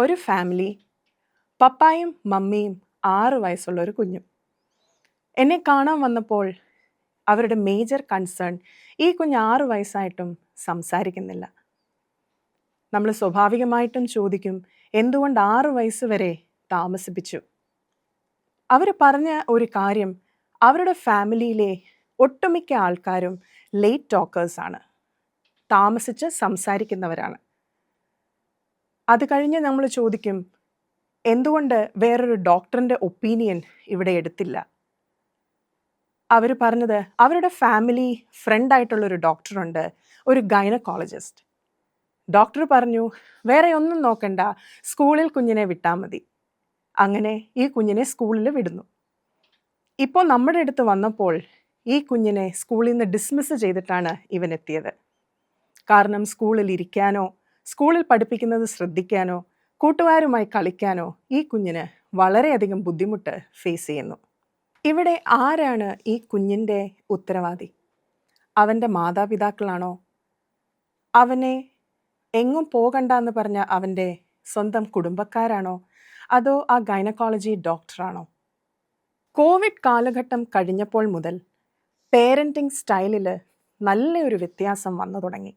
ഒരു ഫാമിലി, പപ്പായും മമ്മിയും 6 വയസ്സുള്ള ഒരു കുഞ്ഞും. എന്നെ കാണാൻ വന്നപ്പോൾ അവരുടെ മേജർ കൺസേൺ ഈ കുഞ്ഞ് 6 വയസ്സായിട്ടും സംസാരിക്കുന്നില്ല. നമ്മൾ സ്വാഭാവികമായിട്ടും ചോദിക്കും, എന്തുകൊണ്ട് 6 വയസ്സ് വരെ താമസിപ്പിച്ചു? അവർ പറഞ്ഞ ഒരു കാര്യം, അവരുടെ ഫാമിലിയിലെ ഒട്ടുമിക്ക ആൾക്കാരും ലേറ്റ് ടോക്കേഴ്സാണ്, താമസിച്ച് സംസാരിക്കുന്നവരാണ്. അത് കഴിഞ്ഞ് നമ്മൾ ചോദിക്കും, എന്തുകൊണ്ട് വേറൊരു ഡോക്ടറിൻ്റെ ഒപ്പീനിയൻ ഇവിടെ എടുത്തില്ല? അവർ പറഞ്ഞത് അവരുടെ ഫാമിലി ഫ്രണ്ടായിട്ടുള്ളൊരു ഡോക്ടറുണ്ട്, ഒരു ഗൈനക്കോളജിസ്റ്റ്. ഡോക്ടർ പറഞ്ഞു, വേറെ ഒന്നും നോക്കണ്ട, സ്കൂളിൽ കുഞ്ഞിനെ വിട്ടാൽ മതി. അങ്ങനെ ഈ കുഞ്ഞിനെ സ്കൂളിൽ വിടുന്നു. ഇപ്പോൾ നമ്മുടെ അടുത്ത് വന്നപ്പോൾ ഈ കുഞ്ഞിനെ സ്കൂളിൽ നിന്ന് ഡിസ്മിസ് ചെയ്തിട്ടാണ് ഇവൻ എത്തിയത്. കാരണം സ്കൂളിൽ ഇരിക്കാനോ സ്കൂളിൽ പഠിപ്പിക്കുന്നത് ശ്രദ്ധിക്കാനോ കൂട്ടുകാരുമായി കളിക്കാനോ ഈ കുഞ്ഞിന് വളരെയധികം ബുദ്ധിമുട്ട് ഫേസ് ചെയ്യുന്നു. ഇവിടെ ആരാണ് ഈ കുഞ്ഞിൻ്റെ ഉത്തരവാദി? അവൻ്റെ മാതാപിതാക്കളാണോ? അവനെ എങ്ങും പോകണ്ട എന്ന് പറഞ്ഞ അവൻ്റെ സ്വന്തം കുടുംബക്കാരാണോ? അതോ ആ ഗൈനക്കോളജി ഡോക്ടറാണോ? കോവിഡ് കാലഘട്ടം കഴിഞ്ഞപ്പോൾ മുതൽ പേരൻറ്റിംഗ് സ്റ്റൈലിൽ നല്ലൊരു വ്യത്യാസം വന്നു തുടങ്ങി.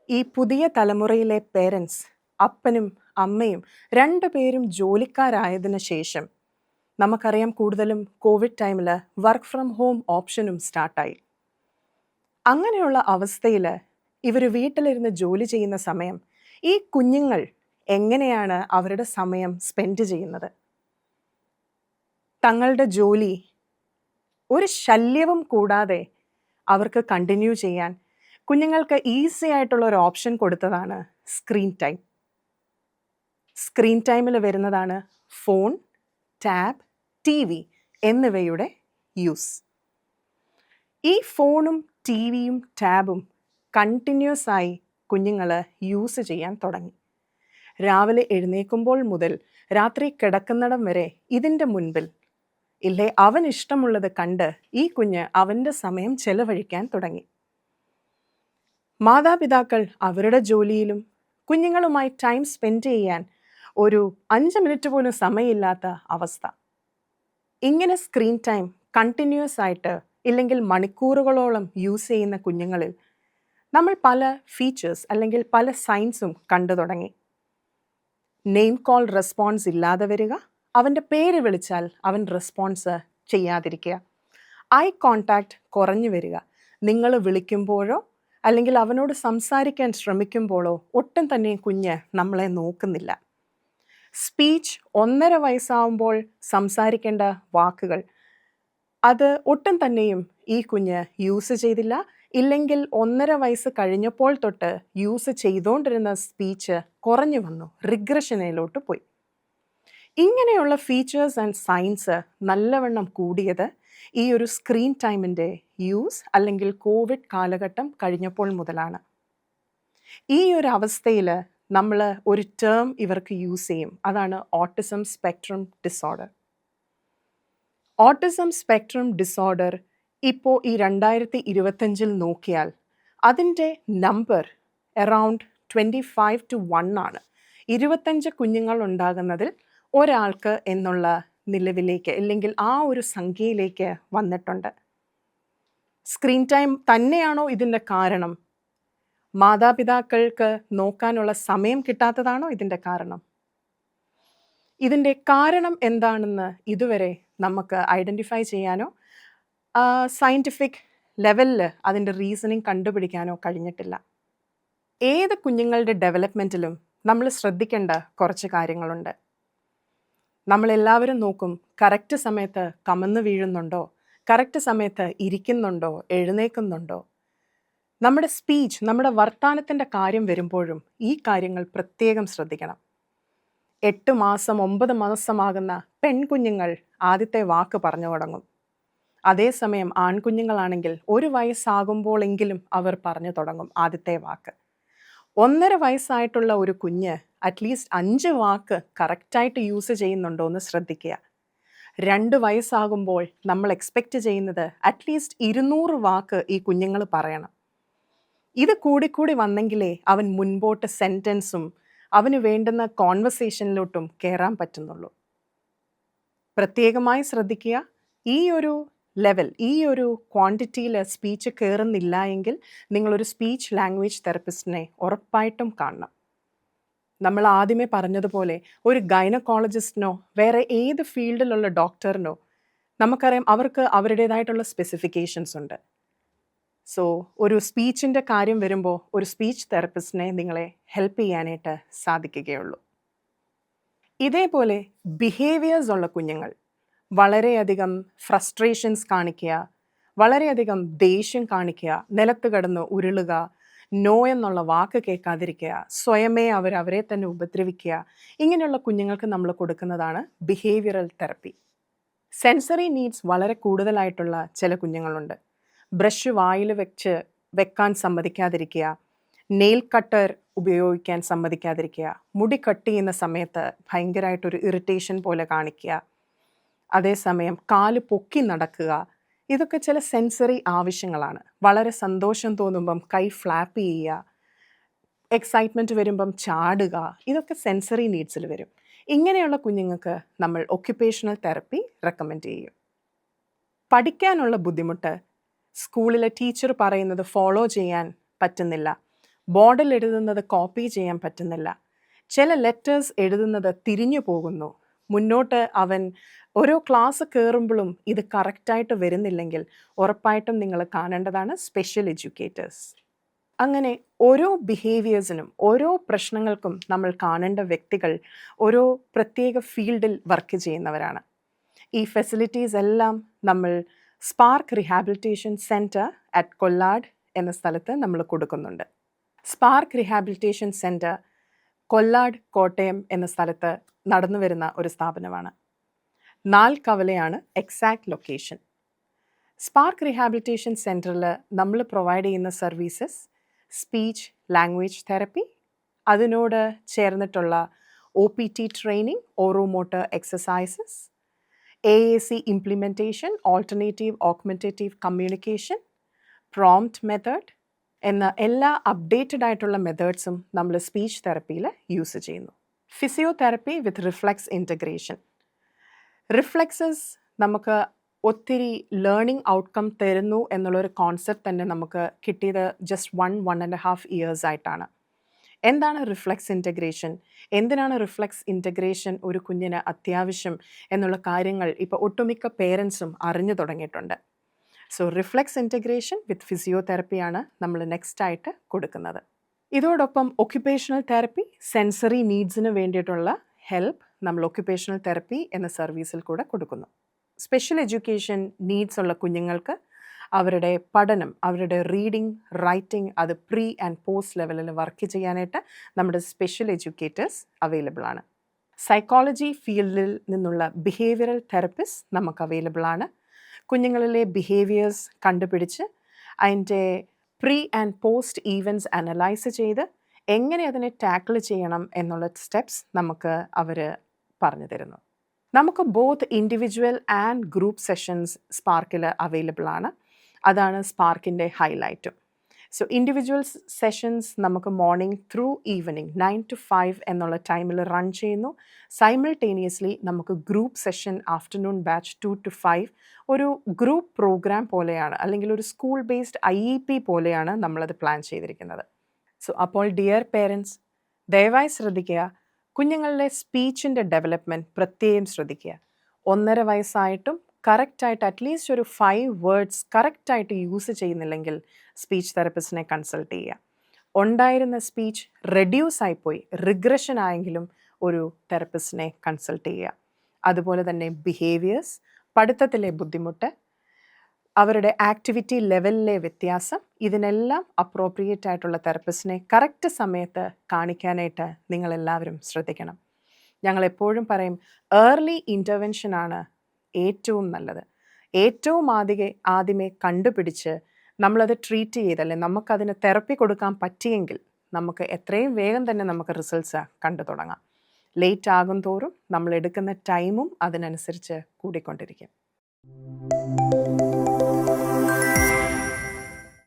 ഈ പുതിയ തലമുറയിലെ പേരൻസ്, അപ്പനും അമ്മയും 2 പേരും ജോലിക്കാരായതിനു ശേഷം നമുക്കറിയാം, കൂടുതലും കോവിഡ് ടൈമിൽ വർക്ക് ഫ്രം ഹോം ഓപ്ഷനും സ്റ്റാർട്ടായി. അങ്ങനെയുള്ള അവസ്ഥയിൽ ഇവർ വീട്ടിലിരുന്ന് ജോലി ചെയ്യുന്ന സമയം ഈ കുഞ്ഞുങ്ങൾ എങ്ങനെയാണ് അവരുടെ സമയം സ്പെൻഡ് ചെയ്യുന്നത്? തങ്ങളുടെ ജോലി ഒരു ശല്യവും കൂടാതെ അവർക്ക് കണ്ടിന്യൂ ചെയ്യാൻ കുഞ്ഞുങ്ങൾക്ക് ഈസി ആയിട്ടുള്ള ഒരു ഓപ്ഷൻ കൊടുത്തതാണ് സ്ക്രീൻ ടൈം. സ്ക്രീൻ ടൈമിൽ വരുന്നതാണ് ഫോൺ, ടാബ്, TV എന്നിവയുടെ യൂസ്. ഈ ഫോണും TVയും ടാബും കണ്ടിന്യൂസ് ആയി കുഞ്ഞുങ്ങൾ യൂസ് ചെയ്യാൻ തുടങ്ങി. രാവിലെ എഴുന്നേൽക്കുമ്പോൾ മുതൽ രാത്രി കിടക്കുന്നിടം വരെ ഇതിൻ്റെ മുൻപിൽ ഇല്ലേ അവൻ ഇഷ്ടമുള്ളത് കണ്ട് ഈ കുഞ്ഞ് അവൻ്റെ സമയം ചെലവഴിക്കാൻ തുടങ്ങി. മാതാപിതാക്കൾ അവരുടെ ജോലിയിലും കുഞ്ഞുങ്ങളുമായി ടൈം സ്പെൻഡ് ചെയ്യാൻ ഒരു 5 മിനിറ്റ് പോലും സമയമില്ലാത്ത അവസ്ഥ. ഇങ്ങനെ സ്ക്രീൻ ടൈം കണ്ടിന്യൂസ് ആയിട്ട് ഇല്ലെങ്കിൽ മണിക്കൂറുകളോളം യൂസ് ചെയ്യുന്ന കുഞ്ഞുങ്ങളിൽ നമ്മൾ പല ഫീച്ചേഴ്സ് അല്ലെങ്കിൽ പല സൈൻസും കണ്ടു തുടങ്ങി. നെയിം കോൾ റെസ്പോൺസ് ഇല്ലാതെ വരിക, അവൻ്റെ പേര് വിളിച്ചാൽ അവൻ റെസ്പോൺസ് ചെയ്യാതിരിക്കുക, ഐ കോണ്ടാക്റ്റ് കുറഞ്ഞു വരിക, നിങ്ങൾ വിളിക്കുമ്പോഴോ അല്ലെങ്കിൽ അവനോട് സംസാരിക്കാൻ ശ്രമിക്കുമ്പോഴോ ഒട്ടും തന്നെ കുഞ്ഞ് നമ്മളെ നോക്കുന്നില്ല. സ്പീച്ച് 1.5 വയസ്സാവുമ്പോൾ സംസാരിക്കേണ്ട വാക്കുകൾ അത് ഒട്ടും തന്നെയും ഈ കുഞ്ഞ് യൂസ് ചെയ്തില്ല. ഇല്ലെങ്കിൽ 1.5 വയസ്സ് കഴിഞ്ഞപ്പോൾ തൊട്ട് യൂസ് ചെയ്തുകൊണ്ടിരുന്ന സ്പീച്ച് കുറഞ്ഞു വന്നു, റിഗ്രഷനിലോട്ട് പോയി. ഇങ്ങനെയുള്ള ഫീച്ചേഴ്സ് ആൻഡ് സൈൻസ് നല്ലവണ്ണം കൂടിയത് ഈ ഒരു സ്ക്രീൻ ടൈമിൻ്റെ യൂസ് അല്ലെങ്കിൽ കോവിഡ് കാലഘട്ടം കഴിഞ്ഞപ്പോൾ മുതലാണ്. ഈ ഒരു അവസ്ഥയിൽ നമ്മൾ ഒരു ടേം ഇവർക്ക് യൂസ് ചെയ്യും, അതാണ് autism spectrum disorder. Autism spectrum disorder ഇപ്പോൾ ഈ 2025 നോക്കിയാൽ അതിൻ്റെ നമ്പർ അറൗണ്ട് 25 to 1 ആണ്. 25 കുഞ്ഞുങ്ങൾ ഉണ്ടാകുന്നതിൽ ഒരാൾക്ക് എന്നുള്ള നിലവിലേക്ക് അല്ലെങ്കിൽ ആ ഒരു സംഖ്യയിലേക്ക് വന്നിട്ടുണ്ട്. സ്ക്രീൻ ടൈം തന്നെയാണോ ഇതിൻ്റെ കാരണം? മാതാപിതാക്കൾക്ക് നോക്കാനുള്ള സമയം കിട്ടാത്തതാണോ ഇതിൻ്റെ കാരണം? ഇതിൻ്റെ കാരണം എന്താണെന്ന് ഇതുവരെ നമുക്ക് ഐഡൻറ്റിഫൈ ചെയ്യാനോ സയൻറ്റിഫിക് ലെവലിൽ അതിൻ്റെ റീസണിങ് കണ്ടുപിടിക്കാനോ കഴിഞ്ഞിട്ടില്ല. ഏത് കുഞ്ഞുങ്ങളുടെ ഡെവലപ്മെൻറ്റിലും നമ്മൾ ശ്രദ്ധിക്കേണ്ട കുറച്ച് കാര്യങ്ങളുണ്ട്. നമ്മളെല്ലാവരും നോക്കും, കറക്റ്റ് സമയത്ത് കമന്ന് വീഴുന്നുണ്ടോ, കറക്റ്റ് സമയത്ത് ഇരിക്കുന്നുണ്ടോ, എഴുന്നേൽക്കുന്നുണ്ടോ. നമ്മുടെ സ്പീച്ച്, നമ്മുടെ വർത്തമാനത്തിൻ്റെ കാര്യം വരുമ്പോഴും ഈ കാര്യങ്ങൾ പ്രത്യേകം ശ്രദ്ധിക്കണം. 8 മാസം 9 മാസമാകുന്ന പെൺകുഞ്ഞുങ്ങൾ ആദ്യത്തെ വാക്ക് പറഞ്ഞു തുടങ്ങും. അതേസമയം ആൺകുഞ്ഞുങ്ങളാണെങ്കിൽ 1 വയസ്സാകുമ്പോഴെങ്കിലും അവർ പറഞ്ഞു തുടങ്ങും ആദ്യത്തെ വാക്ക്. 1.5 വയസ്സായിട്ടുള്ള ഒരു കുഞ്ഞ് അറ്റ്ലീസ്റ്റ് 5 വാക്ക് കറക്റ്റായിട്ട് യൂസ് ചെയ്യുന്നുണ്ടോ എന്ന് ശ്രദ്ധിക്കുക. 2 വയസ്സാകുമ്പോൾ നമ്മൾ എക്സ്പെക്റ്റ് ചെയ്യുന്നത് അറ്റ്ലീസ്റ്റ് 200 വാക്ക് ഈ കുഞ്ഞുങ്ങൾ പറയണം. ഇത് കൂടിക്കൂടി വന്നെങ്കിലേ അവൻ മുൻപോട്ട് സെൻറ്റൻസും അവന് വേണ്ടുന്ന കോൺവെർസേഷനിലോട്ടും കയറാൻ പറ്റുന്നുള്ളൂ. പ്രത്യേകമായി ശ്രദ്ധിക്കുക, ഈ ഒരു ലെവൽ, ഈ ഒരു ക്വാണ്ടിറ്റിയിൽ സ്പീച്ച് കയറുന്നില്ല എങ്കിൽ നിങ്ങളൊരു സ്പീച്ച് ലാംഗ്വേജ് തെറപ്പിസ്റ്റിനെ ഉറപ്പായിട്ടും കാണണം. നമ്മൾ ആദ്യമേ പറഞ്ഞതുപോലെ ഒരു ഗൈനക്കോളജിസ്റ്റിനോ വേറെ ഏത് ഫീൽഡിലുള്ള ഡോക്ടറിനോ നമുക്കറിയാം, അവർക്ക് അവരുടേതായിട്ടുള്ള സ്പെസിഫിക്കേഷൻസ് ഉണ്ട്. സോ ഒരു സ്പീച്ചിൻ്റെ കാര്യം വരുമ്പോൾ ഒരു സ്പീച്ച് തെറപ്പിസ്റ്റിനെ നിങ്ങളെ ഹെൽപ്പ് ചെയ്യാനായിട്ട് സാധിക്കുകയുള്ളൂ. ഇതേപോലെ ബിഹേവിയേഴ്സ് ഉള്ള കുഞ്ഞുങ്ങൾ വളരെയധികം ഫ്രസ്ട്രേഷൻസ് കാണിക്കുക, വളരെയധികം ദേഷ്യം കാണിക്കുക, നിലത്ത് കിടന്ന് ഉരുളുക, നോ എന്നുള്ള വാക്ക് കേൾക്കാതിരിക്കുക, സ്വയമേ അവരെ തന്നെ ഉപദ്രവിക്കുക, ഇങ്ങനെയുള്ള കുഞ്ഞുങ്ങൾക്ക് നമ്മൾ കൊടുക്കുന്നതാണ് ബിഹേവിയറൽ തെറപ്പി. സെൻസറി നീഡ്സ് വളരെ കൂടുതലായിട്ടുള്ള ചില കുഞ്ഞുങ്ങളുണ്ട്. ബ്രഷ് വായിൽ വെക്കാൻ സമ്മതിക്കാതിരിക്കുക, നെയിൽ കട്ടർ ഉപയോഗിക്കാൻ സമ്മതിക്കാതിരിക്കുക, മുടി കട്ട് ചെയ്യുന്ന സമയത്ത് ഭയങ്കരമായിട്ടൊരു ഇറിറ്റേഷൻ പോലെ കാണിക്കുക, അതേസമയം കാല് പൊക്കി നടക്കുക. ഇതൊക്കെ ചില സെൻസറി ആവശ്യങ്ങളാണ്. വളരെ സന്തോഷം തോന്നുമ്പം കൈ ഫ്ലാപ്പ് ചെയ്യുക, എക്സൈറ്റ്മെൻറ്റ് വരുമ്പം ചാടുക, ഇതൊക്കെ സെൻസറി നീഡ്സിൽ വരും. ഇങ്ങനെയുള്ള കുഞ്ഞുങ്ങൾക്ക് നമ്മൾ ഒക്യുപ്പേഷണൽ തെറപ്പി റെക്കമെൻഡ് ചെയ്യും. പഠിക്കാനുള്ള ബുദ്ധിമുട്ട്, സ്കൂളിലെ ടീച്ചർ പറയുന്നത് ഫോളോ ചെയ്യാൻ പറ്റുന്നില്ല, ബോർഡിൽ എഴുതുന്നത് കോപ്പി ചെയ്യാൻ പറ്റുന്നില്ല, ചില ലെറ്റേഴ്സ് എഴുതുന്നത് തിരിഞ്ഞു പോകുന്നു, മുന്നോട്ട് അവൻ ഓരോ ക്ലാസ് കയറുമ്പോഴും ഇത് കറക്റ്റായിട്ട് വരുന്നില്ലെങ്കിൽ ഉറപ്പായിട്ടും നിങ്ങൾ കാണേണ്ടതാണ് സ്പെഷ്യൽ എഡ്യൂക്കേറ്റേഴ്സ്. അങ്ങനെ ഓരോ ബിഹേവിയേഴ്സിനും ഓരോ പ്രശ്നങ്ങൾക്കും നമ്മൾ കാണേണ്ട വ്യക്തികൾ ഓരോ പ്രത്യേക ഫീൽഡിൽ വർക്ക് ചെയ്യുന്നവരാണ്. ഈ ഫെസിലിറ്റീസ് എല്ലാം നമ്മൾ spark rehabilitation centre at Kollad എന്ന സ്ഥലത്ത് നമ്മൾ കൊടുക്കുന്നുണ്ട്. Spark rehabilitation centre Kollad, Kottayam എന്ന സ്ഥലത്ത് നടന്നു വരുന്ന ഒരു സ്ഥാപനമാണ്. നാൽക്കവലയാണ് എക്സാക്ട് ലൊക്കേഷൻ. സ്പാർക്ക് റീഹാബിലിറ്റേഷൻ സെൻറ്ററിൽ നമ്മൾ പ്രൊവൈഡ് ചെയ്യുന്ന സർവീസസ് സ്പീച്ച് ലാംഗ്വേജ് തെറപ്പി, അതിനോട് ചേർന്നിട്ടുള്ള OPT training, oromotor exercises, AAC implementation, alternative augmentative communication, prompt method എന്ന എല്ലാ അപ്ഡേറ്റഡ് ആയിട്ടുള്ള മെത്തേഡ്സും നമ്മൾ സ്പീച്ച് തെറപ്പിയിൽ യൂസ് ചെയ്യുന്നു. Physiotherapy with reflex integration. Reflexes നമുക്ക് ഒത്തിരി ലേണിംഗ് ഔട്ട്കം തരുന്നു എന്നുള്ളൊരു കോൺസെപ്റ്റ് തന്നെ നമുക്ക് കിട്ടിയത് ജസ്റ്റ് 1.5 years ആയിട്ടാണ്. എന്താണ് റിഫ്ലെക്സ് ഇൻറ്റഗ്രേഷൻ, എന്തിനാണ് റിഫ്ലെക്സ് ഇൻറ്റഗ്രേഷൻ ഒരു കുഞ്ഞിന് അത്യാവശ്യം എന്നുള്ള കാര്യങ്ങൾ ഇപ്പോൾ ഒട്ടുമിക്ക പേരൻസും അറിഞ്ഞു തുടങ്ങിയിട്ടുണ്ട്. സോ റിഫ്ലെക്സ് ഇൻറ്റഗ്രേഷൻ വിത്ത് ഫിസിയോതെറപ്പിയാണ് നമ്മൾ നെക്സ്റ്റ് ആയിട്ട് കൊടുക്കുന്നത്. ഇതോടൊപ്പം ഒക്യുപ്പേഷണൽ തെറപ്പി, സെൻസറി നീഡ്സിന് വേണ്ടിയിട്ടുള്ള ഹെൽപ്പ് നമ്മൾ ഒക്യുപ്പേഷണൽ തെറപ്പി എന്ന സർവീസിൽ കൂടെ കൊടുക്കുന്നു. സ്പെഷ്യൽ എഡ്യൂക്കേഷൻ നീഡ്സ് ഉള്ള കുഞ്ഞുങ്ങൾക്ക് അവരുടെ പഠനം, അവരുടെ റീഡിംഗ്, റൈറ്റിംഗ്, അത് പ്രീ ആൻഡ് പോസ്റ്റ് ലെവലിൽ വർക്ക് ചെയ്യാനായിട്ട് നമ്മുടെ സ്പെഷ്യൽ എഡ്യൂക്കേറ്റേഴ്സ് അവൈലബിൾ ആണ്. സൈക്കോളജി ഫീൽഡിൽ നിന്നുള്ള ബിഹേവിയറൽ തെറപ്പിസ്റ്റ് നമുക്ക് അവൈലബിൾ ആണ്. കുഞ്ഞുങ്ങളിലെ ബിഹേവിയേഴ്സ് കണ്ടുപിടിച്ച് അതിൻ്റെ pre and post events analyse ചെയ്ത് എങ്ങനെ അതിനെ ടാക്കിൾ ചെയ്യണം എന്നുള്ള സ്റ്റെപ്സ് നമുക്ക് അവർ പറഞ്ഞു തരുന്നു. നമുക്ക് both individual and group sessions സ്പാർക്കിൽ അവൈലബിൾ ആണ്. അതാണ് സ്പാർക്കിൻ്റെ ഹൈലൈറ്റും. സോ ഇൻഡിവിജ്വൽ സെഷൻസ് നമുക്ക് മോർണിംഗ് ത്രൂ ഈവനിങ് 9 to 5 എന്നുള്ള ടൈമിൽ റൺ ചെയ്യുന്നു. സൈമിൾട്ടേനിയസ്ലി നമുക്ക് group session afternoon batch 2 to 5 ഒരു ഗ്രൂപ്പ് പ്രോഗ്രാം പോലെയാണ്, അല്ലെങ്കിൽ ഒരു സ്കൂൾ ബേസ്ഡ് IEP പോലെയാണ് നമ്മളത് പ്ലാൻ ചെയ്തിരിക്കുന്നത്. സോ അപ്പോൾ ഡിയർ പേരൻസ്, ദയവായി ശ്രദ്ധിക്കുക, കുഞ്ഞുങ്ങളുടെ സ്പീച്ചിൻ്റെ ഡെവലപ്മെൻറ്റ് പ്രത്യേകം ശ്രദ്ധിക്കുക. 1.5 വയസ്സായിട്ടും കറക്റ്റായിട്ട് അറ്റ്ലീസ്റ്റ് ഒരു 5 words കറക്റ്റായിട്ട് യൂസ് ചെയ്യുന്നില്ലെങ്കിൽ സ്പീച്ച് തെറപ്പിസ്റ്റിനെ കൺസൾട്ട് ചെയ്യുക. ഉണ്ടായിരുന്ന സ്പീച്ച് റെഡ്യൂസ് ആയിപ്പോയി, റിഗ്രഷൻ ആയെങ്കിലും ഒരു തെറപ്പിസ്റ്റിനെ കൺസൾട്ട് ചെയ്യുക. അതുപോലെ തന്നെ ബിഹേവിയേഴ്സ്, പഠിത്തത്തിലെ ബുദ്ധിമുട്ട്, അവരുടെ ആക്ടിവിറ്റി ലെവലിലെ വ്യത്യാസം, ഇതിനെല്ലാം അപ്രോപ്രിയേറ്റ് ആയിട്ടുള്ള തെറപ്പിസ്റ്റിനെ കറക്റ്റ് സമയത്ത് കാണിക്കാനായിട്ട് നിങ്ങളെല്ലാവരും ശ്രദ്ധിക്കണം. ഞങ്ങൾ എപ്പോഴും പറയും, ഏർലി ഇൻ്റർവെൻഷനാണ് ഏറ്റവും നല്ലത്. ഏറ്റവും ആദ്യമേ കണ്ടുപിടിച്ച് നമ്മളത് ട്രീറ്റ് ചെയ്തല്ലേ നമുക്കതിന് തെറപ്പി കൊടുക്കാൻ പറ്റിയെങ്കിൽ നമുക്ക് എത്രയും വേഗം തന്നെ നമുക്ക് റിസൾട്ട്സ് കണ്ടു തുടങ്ങാം. ലേറ്റ് ആകും തോറും നമ്മൾ എടുക്കുന്ന ടൈമും അതിനനുസരിച്ച് കൂടിക്കൊണ്ടിരിക്കും.